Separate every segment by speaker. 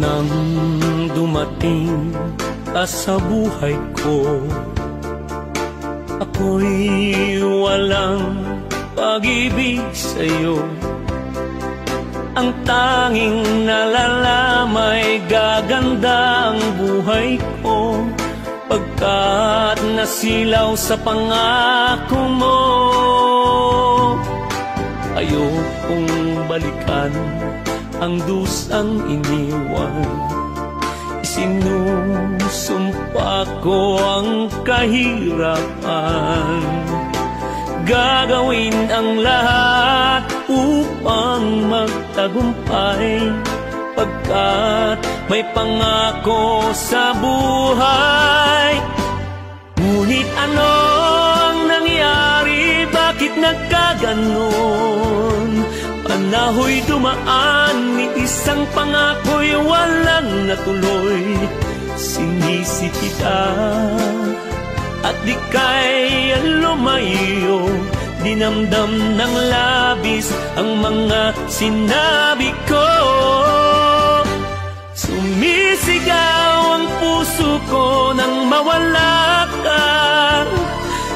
Speaker 1: Nang dumating ka sa buhay ko, ako'y walang pag-ibig sa'yo. Ang tanging nalalamay gaganda ang buhay ko, pagkat nasilaw sa pangako mo. Ayokong balikan ang dusang iniwan, isinusumpa ko ang kahirapan. Gagawin ang lahat upang magtagumpay, pagkat may pangako sa buhay. Ngunit ano ang nangyari? Bakit nagkaganon? Panahoy dumaan, ni isang pangako'y walang natuloy. Sinisi kita at di kaya lumayo, dinamdam ng labis ang mga sinabi ko. Sumisigaw ang puso ko nang mawala ka,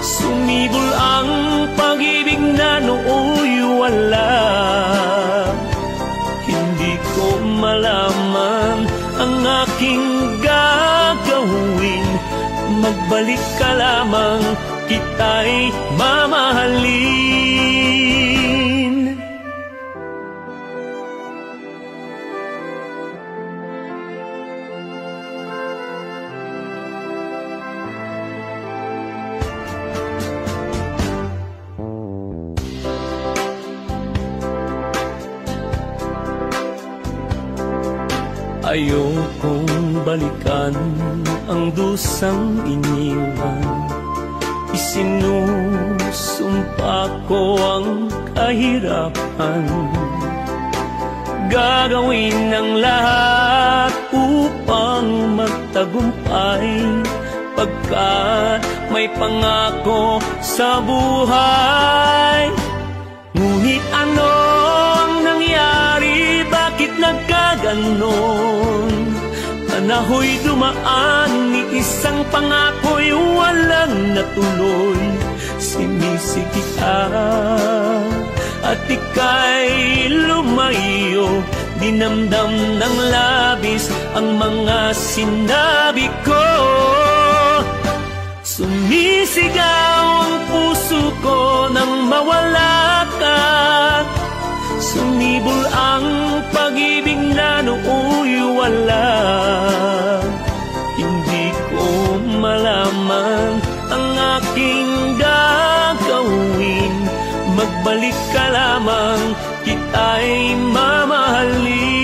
Speaker 1: sumibol ang pag-ibig na nooy wala. Hindi ko malaman ang aking gagawin, magbalik ka lamang, kita'y mamahalin. Ayokong balikan ang dusang iniwan, isinusumpa ko ang kahirapan. Gagawin ang lahat upang magtagumpay, pagkat may pangako sa buhay. Ngunit ano ang nangyari? Bakit nagkaganon? Panahoy dumaan, ni isang pangako'y walang natuloy. Sinisi kita at ika'y lumayo, dinamdam ng labis ang mga sinabi ko. Sumisigaw ang puso ko nang mawala ka, sumibol ang pag-ibig na nooy wala. Hindi ko malaman ang aking gagawin, magbalik ka lamang, kita'y mamahalin.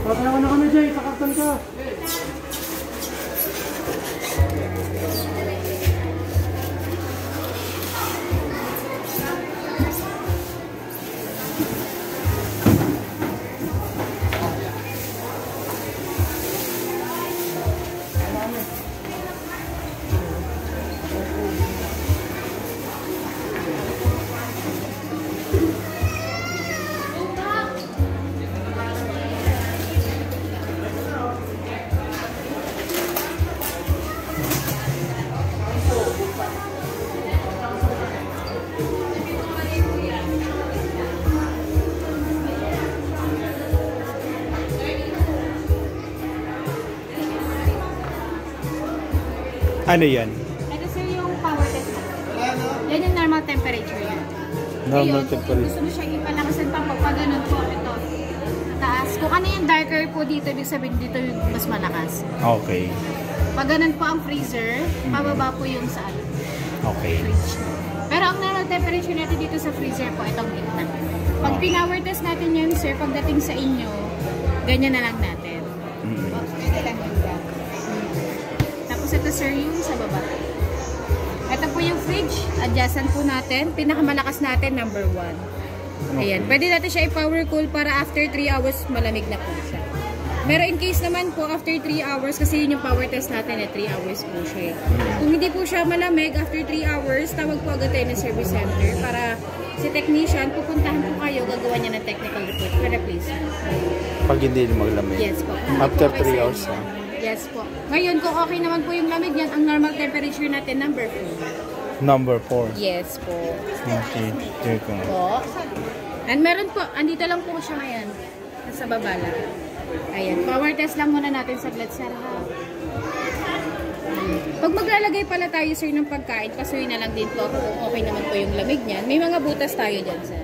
Speaker 2: Papayawan na kami, Jay. Sakaktan ka.
Speaker 3: Ano yan?
Speaker 4: Ito sir yung power test. Yan yung normal temperature yan.
Speaker 3: Normal
Speaker 4: Ayun,
Speaker 3: temperature.
Speaker 4: Gusto mo siya ipalakasan pa pag ganun po. Ito. Taas. Kung ano yung darker po dito, ibig sabihin dito yung mas malakas.
Speaker 3: Okay.
Speaker 4: Pag ganun po ang freezer, pababa po yung sa ano,
Speaker 3: Okay.
Speaker 4: fridge. Pero ang normal temperature natin dito sa freezer po, itong gitna. Pag pinower test natin yan, sir, pagdating sa inyo, ganyan na lang natin. Pwede lang yun dyan. Tapos ito, sir, yung sa baba. Ito po yung fridge. Adjustan po natin. Pinakamalakas natin, number 1. Ayan. Pwede natin siya i-power cool para after 3 hours, malamig na po siya. Pero in case naman po, after 3 hours, kasi yun yung power test natin, 3 hours po siya. Kung hindi po siya malamig, after 3 hours, tawag po agad tayo ng service center para si technician, pupuntahan po kayo, gagawa niya ng technical report for replacement.
Speaker 3: Pag hindi maglamig.
Speaker 4: Yes po.
Speaker 3: After
Speaker 4: Okay
Speaker 3: 3
Speaker 4: sa
Speaker 3: hours,
Speaker 4: inyo. Yes po. Ngayon, kung okay naman po yung lamig niyan, ang normal temperature natin, number 4.
Speaker 3: Number 4.
Speaker 4: Yes po.
Speaker 3: Okay. Check ko.
Speaker 4: Po. And meron po, andito lang po siya ngayon. Nasa baba lang. Ayan, power test lang muna natin saglit, sir, ha? Pag maglalagay pala tayo, sir, ng pagkain, pasuyin na lang din po kung okay naman po yung lamig niyan. May mga butas tayo dyan, sir.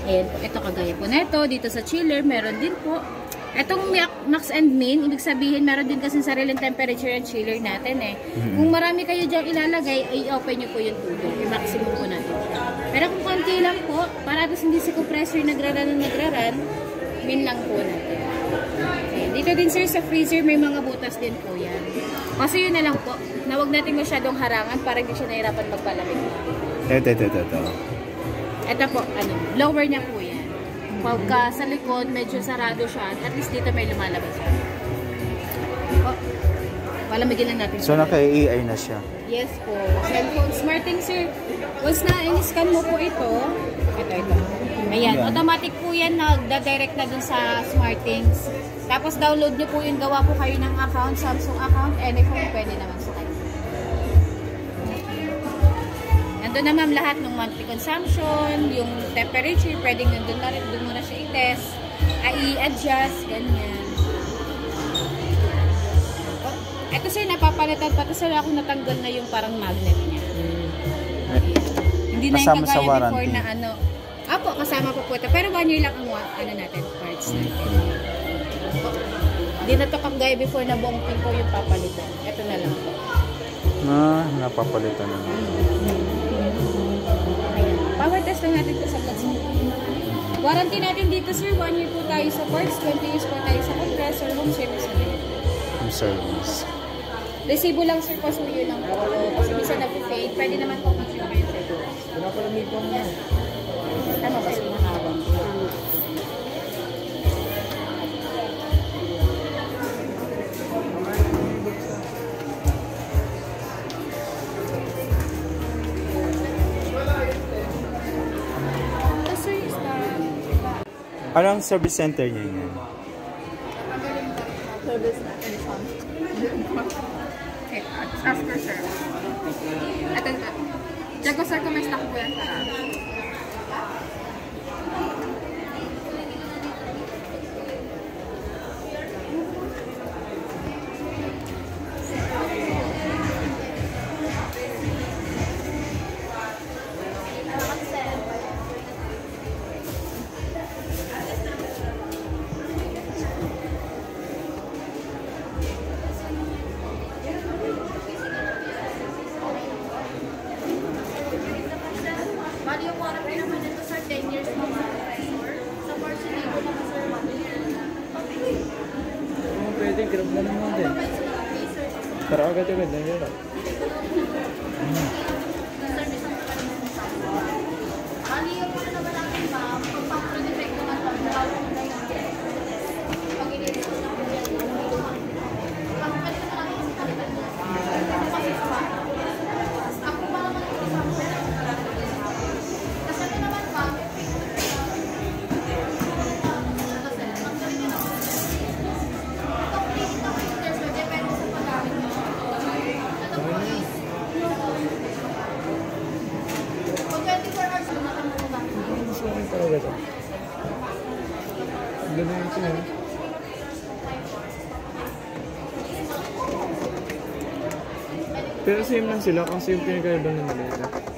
Speaker 4: Ayan po, ito kagaya po neto. Dito sa chiller, meron din po. Itong max and min, ibig sabihin, meron din kasi sariling temperature ang chiller natin, eh. Kung marami kayo dyan ilalagay, ay open nyo po yung tubig. I-maximum po natin. Pero kung konti lang po, para tapos hindi si compressor nagraran, min lang po natin. Okay. Dito din, sir, sa freezer may mga butas din po yan. Kasi yun na lang po, na huwag natin masyadong harangan para hindi siya nahirapan magpalamig.
Speaker 3: Ito.
Speaker 4: Ito po, ano, lower niya po yan. Pagka sa likod, medyo sarado siya. At least dito may lumalabas. Oh, palamigin lang natin.
Speaker 3: So, naka-AI na siya.
Speaker 4: Yes po. Cellphone, smart thing, sir. Once na in-scan mo po ito. Ayan,
Speaker 3: Yan.
Speaker 4: automatic po yan, nagda-direct na dun sa SmartThings. Tapos download nyo po yung gawa po kayo ng account, Samsung account, anyphone, pwede naman sa kayo. Nandun na, ma'am, lahat ng monthly consumption, yung temperature, pwedeng nandun na rin, dun mo na siya i-test, i-adjust, ganyan. Oh, eto, sir, napapalitan pa. Ito, sir, ako natanggal na yung parang magnet niya. Hindi na yung
Speaker 3: Kasama sa
Speaker 4: kagaya
Speaker 3: warranty.
Speaker 4: before na ano. Apo, kasama po po ito. Pero 1 year lang ang ano natin, parts natin. Hindi na ito kagaya before na buong pin po yung papalitan. Ito na lang po.
Speaker 3: Napapalitan na lang.
Speaker 4: Ayan. Power test lang natin ito sa plasma. Warranty natin dito, sir. 1 year po tayo sa parts. 20 years po tayo sa compressor. Home service na rin.
Speaker 3: Yung service.
Speaker 4: Resibo lang, sir. Pasuyo lang po. Kasi bisa nag-fade. Pwede naman po kasi kayo, sir.
Speaker 2: Pinapalamig ko na.
Speaker 4: Ano ba yung nakawag?
Speaker 3: Ano ang service center niya yan?
Speaker 4: Service natin siya. Okay, after sir. Ito na. Check ko, sir, kung may stock po yan para. Bali yung warranty naman ito, sir, 10 years na sa compressor. Sa portion nito naman, sir, 1 year.
Speaker 2: Pwede, grab na naman din. Pero agad-agad na yun.
Speaker 4: Bali yung ano naman natin, ma'am, pag-pang-defect naman pag bago na yung pag inilis ko naman yan. Pag-pwede na lang yung kalitan na. Kasi pa, ako pa naman ito sa kasi ito naman, ma'am,
Speaker 2: Talaga ito. Ganun yung siya. Pero same lang sila kasi yung pinagkaiba ng nila.